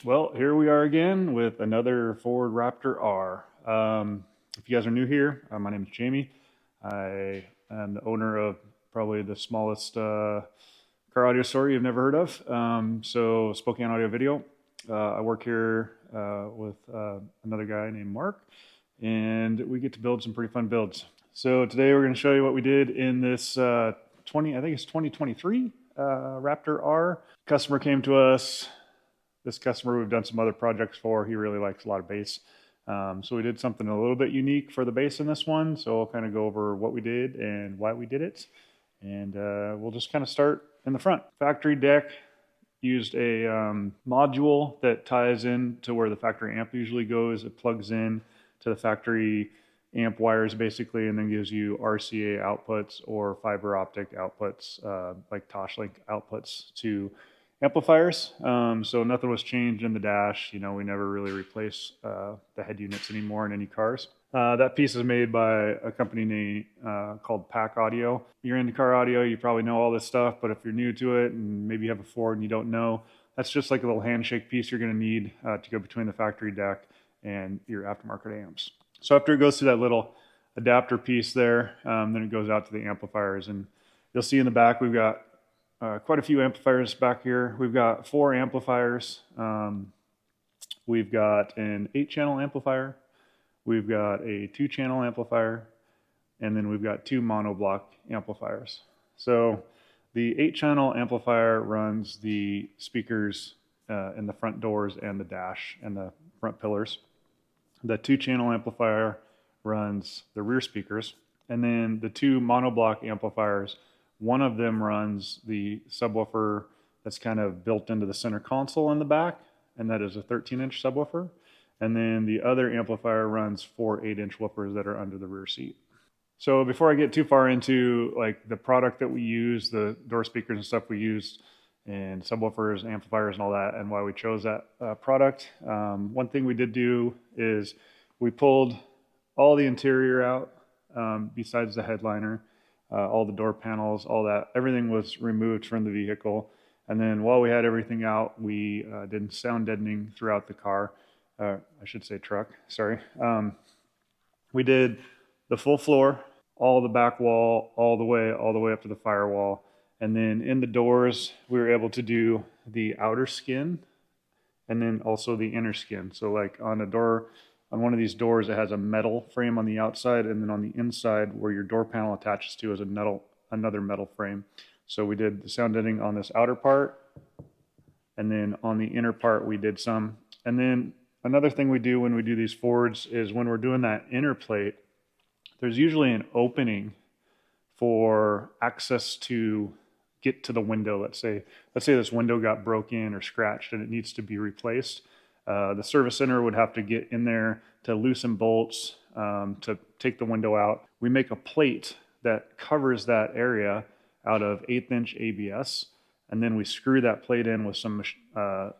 Well, here we are again with another Ford Raptor R. If you guys are new here, my name is Jamie. I am the owner of probably the smallest car audio store you've never heard of. So Spokane Audio Video. I work here with another guy named Mark, and we get to build some pretty fun builds. So today we're going to show you what we did in this I think it's 2023 Raptor R. Customer came to us. This customer we've done some other projects for. He really likes a lot of bass. So we did something a little bit unique for the bass in this one. So I'll kind of go over what we did and why we did it. And we'll just kind of start in the front. Factory deck used a module that ties in to where the factory amp usually goes. It plugs in to the factory amp wires basically, and then gives you RCA outputs or fiber optic outputs, like Toshlink outputs to amplifiers. So nothing was changed in the dash. You know, we never really replace the head units anymore in any cars. That piece is made by a company called Pack Audio. If you're into car audio, you probably know all this stuff, but if you're new to it and maybe you have a Ford and you don't know, that's just like a little handshake piece you're going to need to go between the factory deck and your aftermarket amps. So after it goes through that little adapter piece there, then it goes out to the amplifiers, and you'll see in the back we've got quite a few amplifiers back here. We've got 4 amplifiers. We've got an 8-channel amplifier. We've got a 2-channel amplifier. And then we've got 2 monoblock amplifiers. So the 8-channel amplifier runs the speakers in the front doors and the dash and the front pillars. The 2-channel amplifier runs the rear speakers. And then the 2 monoblock amplifiers, one of them runs the subwoofer that's kind of built into the center console in the back, and that is a 13-inch subwoofer. And then the other amplifier runs 4 8-inch woofers that are under the rear seat. So before I get too far into like the product that we use, the door speakers and stuff we used, and subwoofers, amplifiers and all that, and why we chose that product, one thing we did do is we pulled all the interior out besides the headliner. All the door panels, all that, everything was removed from the vehicle. And then while we had everything out, we did sound deadening throughout the car. I should say truck, sorry. We did the full floor, all the back wall, all the way up to the firewall. And then in the doors, we were able to do the outer skin and then also the inner skin. So like on a door, on one of these doors, it has a metal frame on the outside, and then on the inside where your door panel attaches to is another metal frame. So we did the sound deadening on this outer part, and then on the inner part we did some. And then another thing we do when we do these Fords is when we're doing that inner plate, there's usually an opening for access to get to the window. Let's say this window got broken or scratched and it needs to be replaced. The service center would have to get in there to loosen bolts, to take the window out. We make a plate that covers that area out of 1/8-inch ABS, and then we screw that plate in with some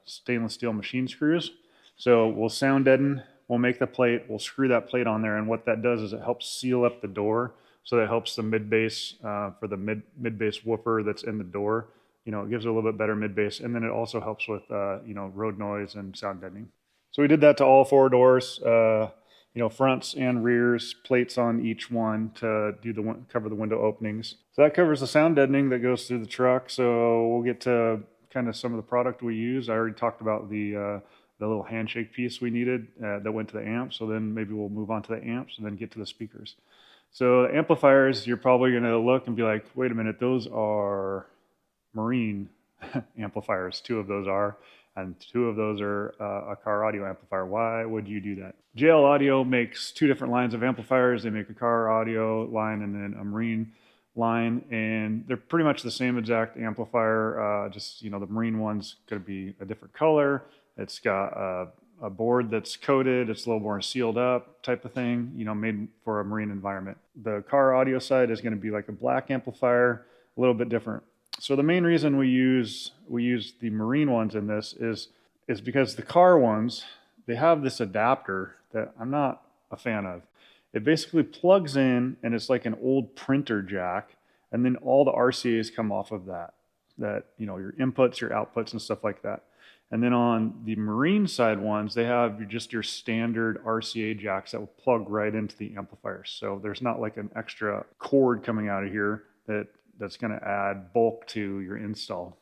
stainless steel machine screws. So we'll sound deaden, we'll make the plate, we'll screw that plate on there, and what that does is it helps seal up the door, so that helps the mid-bass for the mid-bass woofer that's in the door. You know, it gives it a little bit better mid-bass, and then it also helps with, you know, road noise and sound deadening. So we did that to all 4 doors, you know, fronts and rears, plates on each one to do cover the window openings. So that covers the sound deadening that goes through the truck. So we'll get to kind of some of the product we use. I already talked about the little handshake piece we needed that went to the amp. So then maybe we'll move on to the amps and then get to the speakers. So amplifiers, you're probably going to look and be like, wait a minute, those are marine amplifiers. 2 of those are, and 2 of those are a car audio amplifier. Why would you do that? JL Audio makes 2 different lines of amplifiers. They make a car audio line and then a marine line, and they're pretty much the same exact amplifier. Just, the Marine one's going to be a different color. It's got a board that's coated. It's a little more sealed up type of thing, made for a Marine environment. The car audio side is going to be like a black amplifier, a little bit different. So the main reason we use the Marine ones in this is because the car ones, they have this adapter that I'm not a fan of. It basically plugs in, and it's like an old printer jack, and then all the RCAs come off of that, your inputs, your outputs, and stuff like that. And then on the Marine side ones, they have just your standard RCA jacks that will plug right into the amplifiers. So there's not like an extra cord coming out of here that's going to add bulk to your install.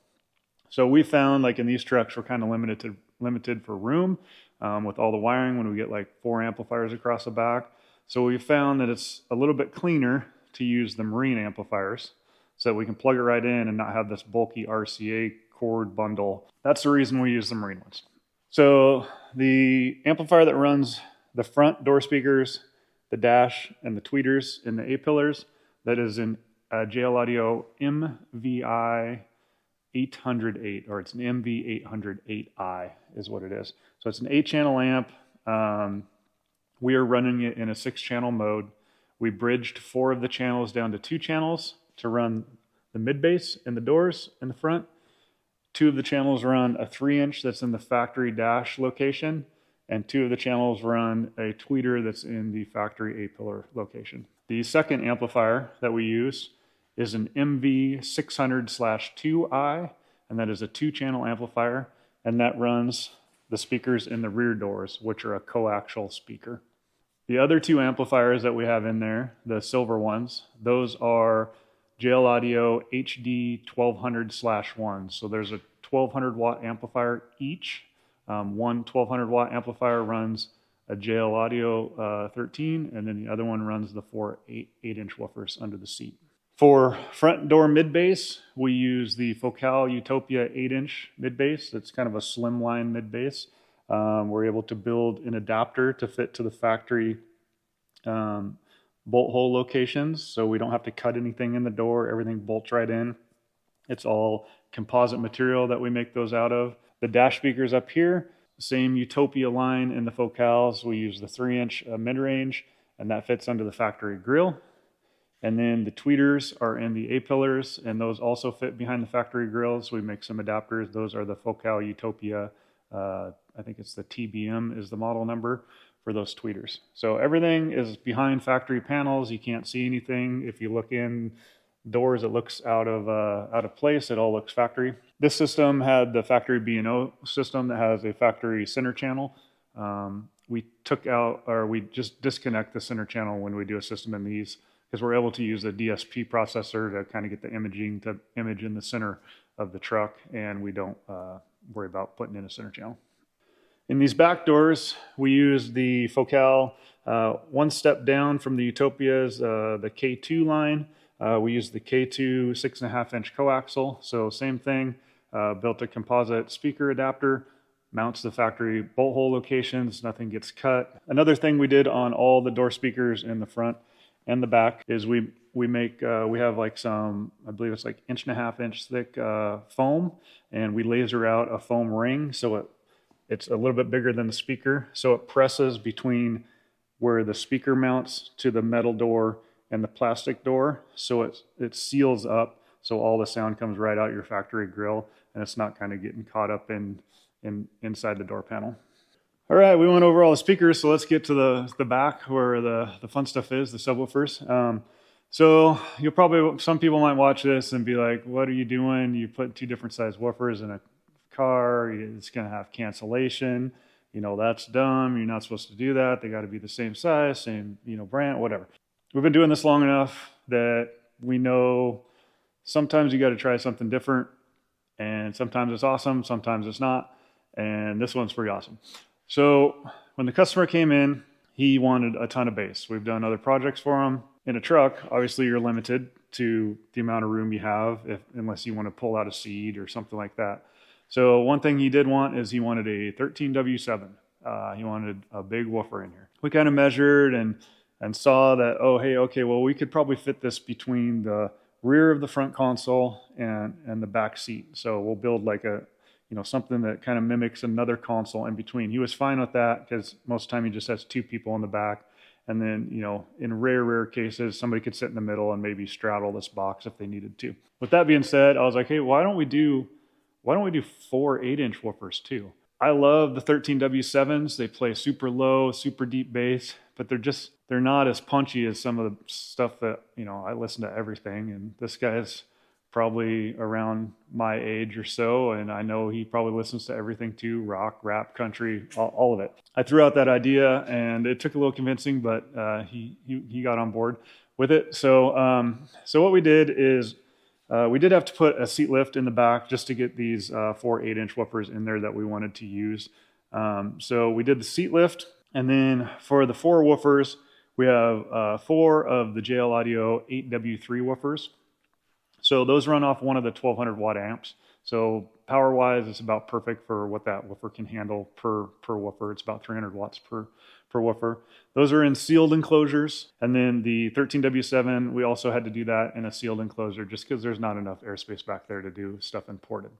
So we found, like in these trucks, we're kind of limited for room with all the wiring when we get like 4 amplifiers across the back. So we found that it's a little bit cleaner to use the Marine amplifiers so that we can plug it right in and not have this bulky RCA cord bundle. That's the reason we use the Marine ones. So the amplifier that runs the front door speakers, the dash, and the tweeters in the A-pillars, that is in JL Audio MVI 808, or it's an MV808i is what it is. So it's an 8-channel amp. We are running it in a 6-channel mode. We bridged 4 of the channels down to 2 channels to run the mid-bass and the doors in the front. 2 of the channels run a 3-inch that's in the factory dash location, and 2 of the channels run a tweeter that's in the factory A-pillar location. The second amplifier that we use is an MV600/2i, and that is a 2-channel amplifier, and that runs the speakers in the rear doors, which are a coaxial speaker. The other 2 amplifiers that we have in there, the silver ones, those are JL Audio HD 1200/1. So there's a 1200 watt amplifier each. One 1200 watt amplifier runs a JL Audio 13, and then the other one runs the 4 8-inch woofers under the seat. For front door mid-bass, we use the Focal Utopia 8-inch mid-bass. It's kind of a slimline mid-bass. We're able to build an adapter to fit to the factory bolt hole locations, so we don't have to cut anything in the door. Everything bolts right in. It's all composite material that we make those out of. The dash speakers up here, same Utopia line in the Focals. We use the 3-inch mid-range, and that fits under the factory grill. And then the tweeters are in the A-pillars, and those also fit behind the factory grills. We make some adapters. Those are the Focal Utopia. I think it's the TBM is the model number for those tweeters. So everything is behind factory panels. You can't see anything. If you look in doors, it looks out of place. It all looks factory. This system had the factory B&O system that has a factory center channel. We just disconnect the center channel when we do a system in these, because we're able to use a DSP processor to kind of get the imaging to image in the center of the truck, and we don't worry about putting in a center channel. In these back doors, we use the Focal one step down from the Utopias, the K2 line. We use the K2 6.5-inch coaxial, so same thing, built a composite speaker adapter, mounts the factory bolt hole locations, nothing gets cut. Another thing we did on all the door speakers in the front and the back is we have like some, I believe it's like 1.5-inch thick foam, and we laser out a foam ring so it's a little bit bigger than the speaker, so it presses between where the speaker mounts to the metal door and the plastic door, so it seals up so all the sound comes right out your factory grill, and it's not kind of getting caught up inside the door panel. All right, we went over all the speakers, so let's get to the back where the fun stuff is, the subwoofers. So some people might watch this and be like, what are you doing? You put 2 different size woofers in a car, it's going to have cancellation. That's dumb. You're not supposed to do that. They got to be the same size, same, brand, whatever. We've been doing this long enough that we know sometimes you got to try something different, and sometimes it's awesome, sometimes it's not, and this one's pretty awesome. So when the customer came in, he wanted a ton of bass. We've done other projects for him. In a truck, obviously you're limited to the amount of room you have unless you want to pull out a seat or something like that. So one thing he did want is he wanted a 13W7. He wanted a big woofer in here. We kind of measured, and and saw that, oh, hey, okay, well, we could probably fit this between the rear of the front console and the back seat. So we'll build like a, something that kind of mimics another console in between. He was fine with that because most of the time he just has two people in the back. And then, in rare cases, somebody could sit in the middle and maybe straddle this box if they needed to. With that being said, I was like, hey, why don't we do 4 8-inch woofers too? I love the 13W7s. They play super low, super deep bass, but they're not as punchy as some of the stuff that, I listen to everything. And this guy's probably around my age or so, and I know he probably listens to everything too: rock, rap, country, all of it. I threw out that idea, and it took a little convincing, but he got on board with it. So what we did is we did have to put a seat lift in the back just to get these 4 8-inch woofers in there that we wanted to use. So we did the seat lift, and then for the 4 woofers, we have 4 of the JL Audio 8W3 woofers. So those run off one of the 1200 watt amps. So power wise, it's about perfect for what that woofer can handle per woofer. It's about 300 watts per woofer. Those are in sealed enclosures. And then the 13W7, we also had to do that in a sealed enclosure just because there's not enough airspace back there to do stuff imported.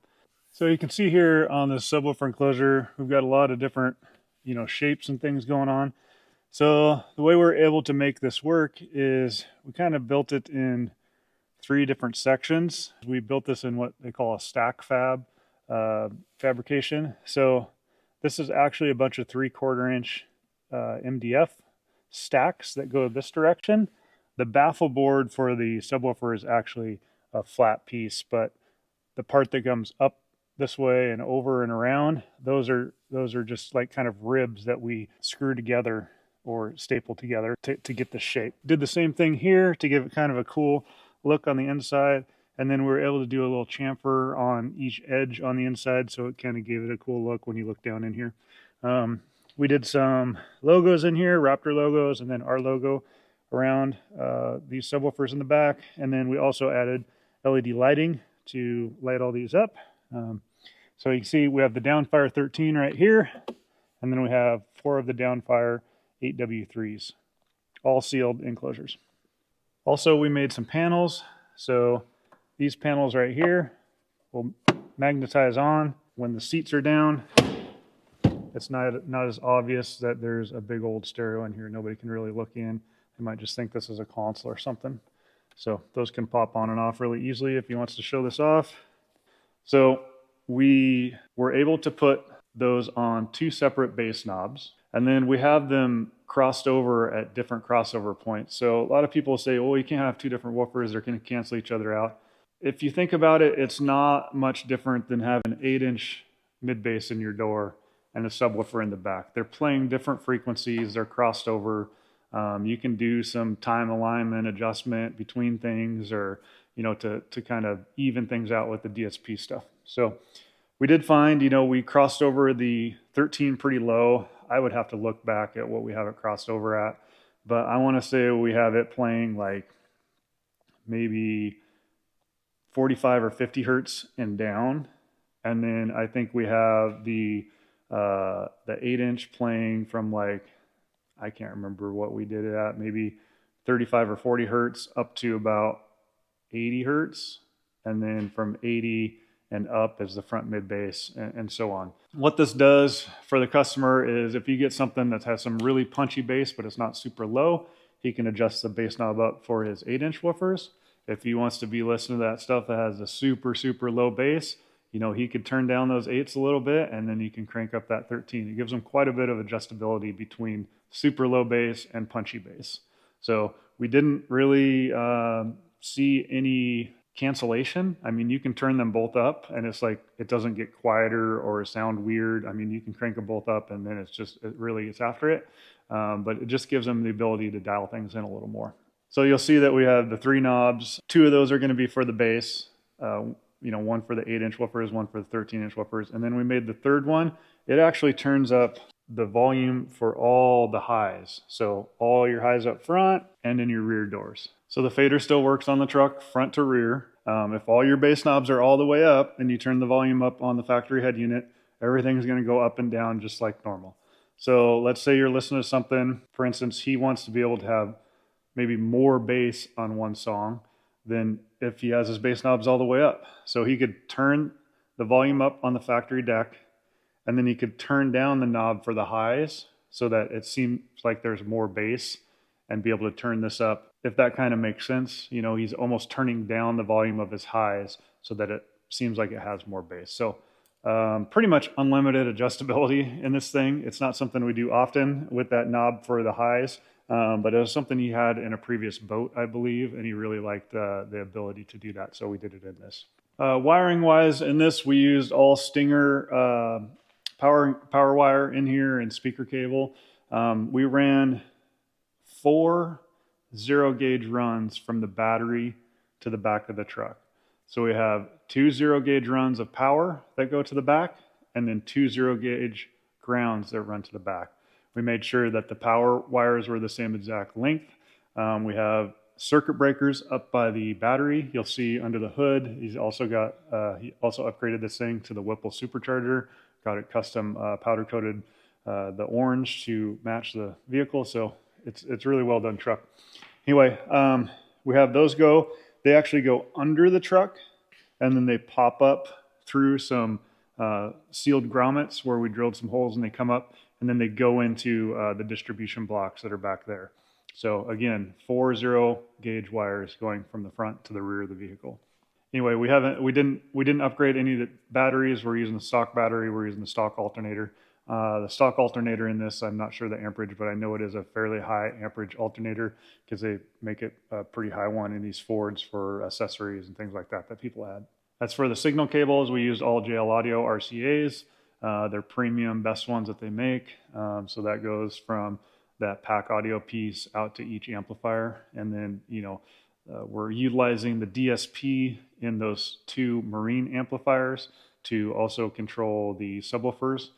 So you can see here on this subwoofer enclosure, we've got a lot of different, shapes and things going on. So the way we're able to make this work is we kind of built it in 3 different sections. We built this in what they call a stack fabrication. So this is actually a bunch of 3/4 inch MDF stacks that go this direction. The baffle board for the subwoofer is actually a flat piece, but the part that comes up this way and over and around, those are just like kind of ribs that we screw together or staple together to get the shape. Did the same thing here to give it kind of a cool look on the inside, and then we were able to do a little chamfer on each edge on the inside, so it kind of gave it a cool look when you look down in here. We did some logos in here, Raptor logos, and then our logo around these subwoofers in the back, and then we also added LED lighting to light all these up. So you can see we have the Downfire 13 right here, and then we have 4 of the Downfire 8W3s, all sealed enclosures. Also, we made some panels. So these panels right here will magnetize on when the seats are down. It's not as obvious that there's a big old stereo in here. Nobody can really look in. They might just think this is a console or something. So those can pop on and off really easily if he wants to show this off. So we were able to put those on 2 separate bass knobs, and then we have them crossed over at different crossover points. So a lot of people say, oh, you can't have 2 different woofers, they're going to cancel each other out. If you think about it, it's not much different than having an 8-inch mid bass in your door and a subwoofer in the back. They're playing different frequencies, they're crossed over. You can do some time alignment adjustment between things, or to kind of even things out with the DSP stuff. So we did find, we crossed over the 13 pretty low. I would have to look back at what we have it crossed over at, but I want to say we have it playing like maybe 45 or 50 hertz and down. And then I think we have the 8-inch playing from like, I can't remember what we did it at, maybe 35 or 40 hertz up to about 80 hertz. And then from 80 and up is the front mid bass, and so on. What this does for the customer is if you get something that has some really punchy bass, but it's not super low, he can adjust the bass knob up for his 8-inch woofers. If he wants to be listening to that stuff that has a super, super low bass, he could turn down those 8s a little bit, and then you can crank up that 13. It gives him quite a bit of adjustability between super low bass and punchy bass. So we didn't really see any cancellation. I mean, you can turn them both up and it's like, it doesn't get quieter or sound weird. I mean, you can crank them both up and then it really gets after it. But it just gives them the ability to dial things in a little more. So you'll see that we have the 3 knobs. 2 of those are going to be for the bass. One for the 8-inch woofers, one for the 13-inch woofers. And then we made the third one. It actually turns up the volume for all the highs. So all your highs up front and in your rear doors. So the fader still works on the truck front to rear. If all your bass knobs are all the way up and you turn the volume up on the factory head unit, everything's going to go up and down just like normal. So let's say you're listening to something, for instance, he wants to be able to have maybe more bass on one song than if he has his bass knobs all the way up. So he could turn the volume up on the factory deck, and then he could turn down the knob for the highs so that it seems like there's more bass, and be able to turn this up. If that kind of makes sense, you know, he's almost turning down the volume of his highs so that it seems like it has more bass. So pretty much unlimited adjustability in this thing. It's not something we do often with that knob for the highs, but it was something he had in a previous boat, I believe, and he really liked the ability to do that, so we did it in this. Wiring wise, in this we used all Stinger power wire in here and speaker cable. We ran 4 0-gauge runs from the battery to the back of the truck. So we have 2 0-gauge runs of power that go to the back, and then 2 0-gauge grounds that run to the back. We made sure that the power wires were the same exact length. We have circuit breakers up by the battery. You'll see under the hood, he also upgraded this thing to the Whipple supercharger, got it custom powder coated the orange to match the vehicle. So it's really well done truck. Anyway, we have those go. They actually go under the truck, and then they pop up through some sealed grommets where we drilled some holes, and they come up, and then they go into the distribution blocks that are back there. So again, 4 0-gauge wires going from the front to the rear of the vehicle. Anyway, we didn't upgrade any of the batteries. We're using the stock battery. We're using the stock alternator. The stock alternator in this, I'm not sure the amperage, but I know it is a fairly high amperage alternator because they make it a pretty high one in these Fords for accessories and things like that people add. As for the signal cables, we used all JL Audio RCAs. They're premium, best ones that they make. So that goes from that pack audio piece out to each amplifier. And then, you know, we're utilizing the DSP in those 2 marine amplifiers to also control the subwoofers.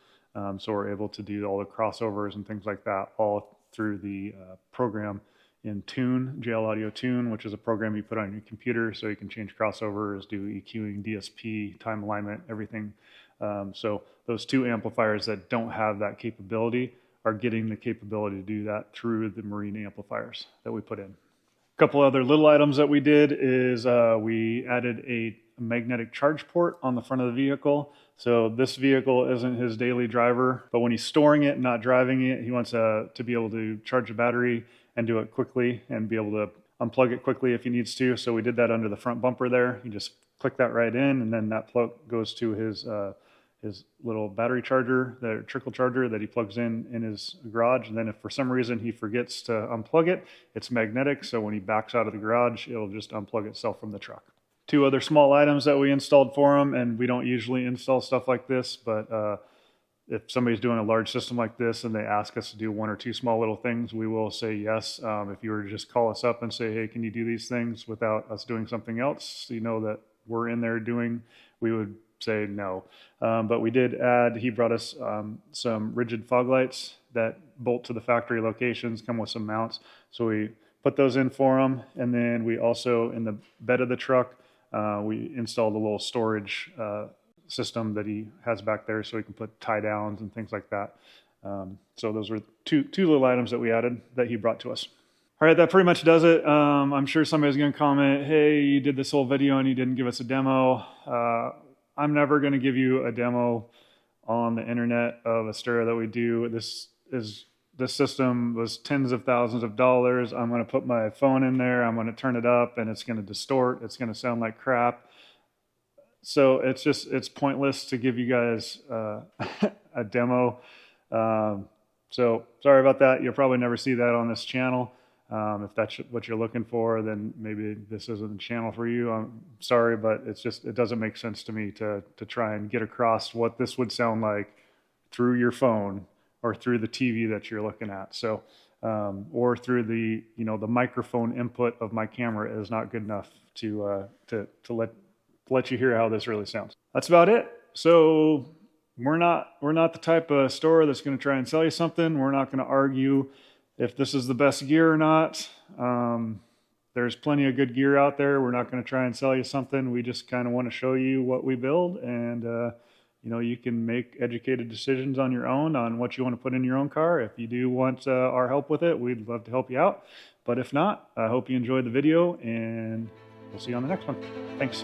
So we're able to do all the crossovers and things like that all through the program in Tune, JL Audio Tune, which is a program you put on your computer so you can change crossovers, do EQing, DSP, time alignment, everything. So those 2 amplifiers that don't have that capability are getting the capability to do that through the marine amplifiers that we put in. A couple other little items that we did is we added a magnetic charge port on the front of the vehicle. So this vehicle isn't his daily driver, but when he's storing it and not driving it, he wants to be able to charge the battery and do it quickly and be able to unplug it quickly if he needs to. So we did that under the front bumper there. You just click that right in, and then that plug goes to his little battery charger, the trickle charger that he plugs in his garage. And then if for some reason he forgets to unplug it, it's magnetic. So when he backs out of the garage, it'll just unplug itself from the truck. 2 other small items that we installed for him, and we don't usually install stuff like this, but if somebody's doing a large system like this and they ask us to do 1 or 2 small little things, we will say yes. If you were to just call us up and say, hey, can you do these things without us doing something else, you know, that we're in there doing, we would say no. But we did add, he brought us some rigid fog lights that bolt to the factory locations, come with some mounts. So we put those in for him. And then we also, in the bed of the truck, we installed a little storage system that he has back there so he can put tie downs and things like that. So those were two little items that we added that he brought to us. All right, that pretty much does it. I'm sure somebody's going to comment, hey, you did this whole video and you didn't give us a demo. I'm never going to give you a demo on the internet of a stereo that we do. This system was tens of thousands of dollars. I'm going to put my phone in there. I'm going to turn it up and it's going to distort. It's going to sound like crap. So it's pointless to give you guys a demo. So sorry about that. You'll probably never see that on this channel. If that's what you're looking for, then maybe this isn't the channel for you. I'm sorry, but it doesn't make sense to me to try and get across what this would sound like through your phone or through the TV that you're looking at. So, or through the microphone input of my camera is not good enough to let you hear how this really sounds. That's about it. So we're not the type of store that's going to try and sell you something. We're not going to argue if this is the best gear or not. There's plenty of good gear out there. We're not going to try and sell you something. We just kind of want to show you what we build and you can make educated decisions on your own on what you want to put in your own car. If you do want our help with it, we'd love to help you out. But if not, I hope you enjoyed the video, and we'll see you on the next one. Thanks.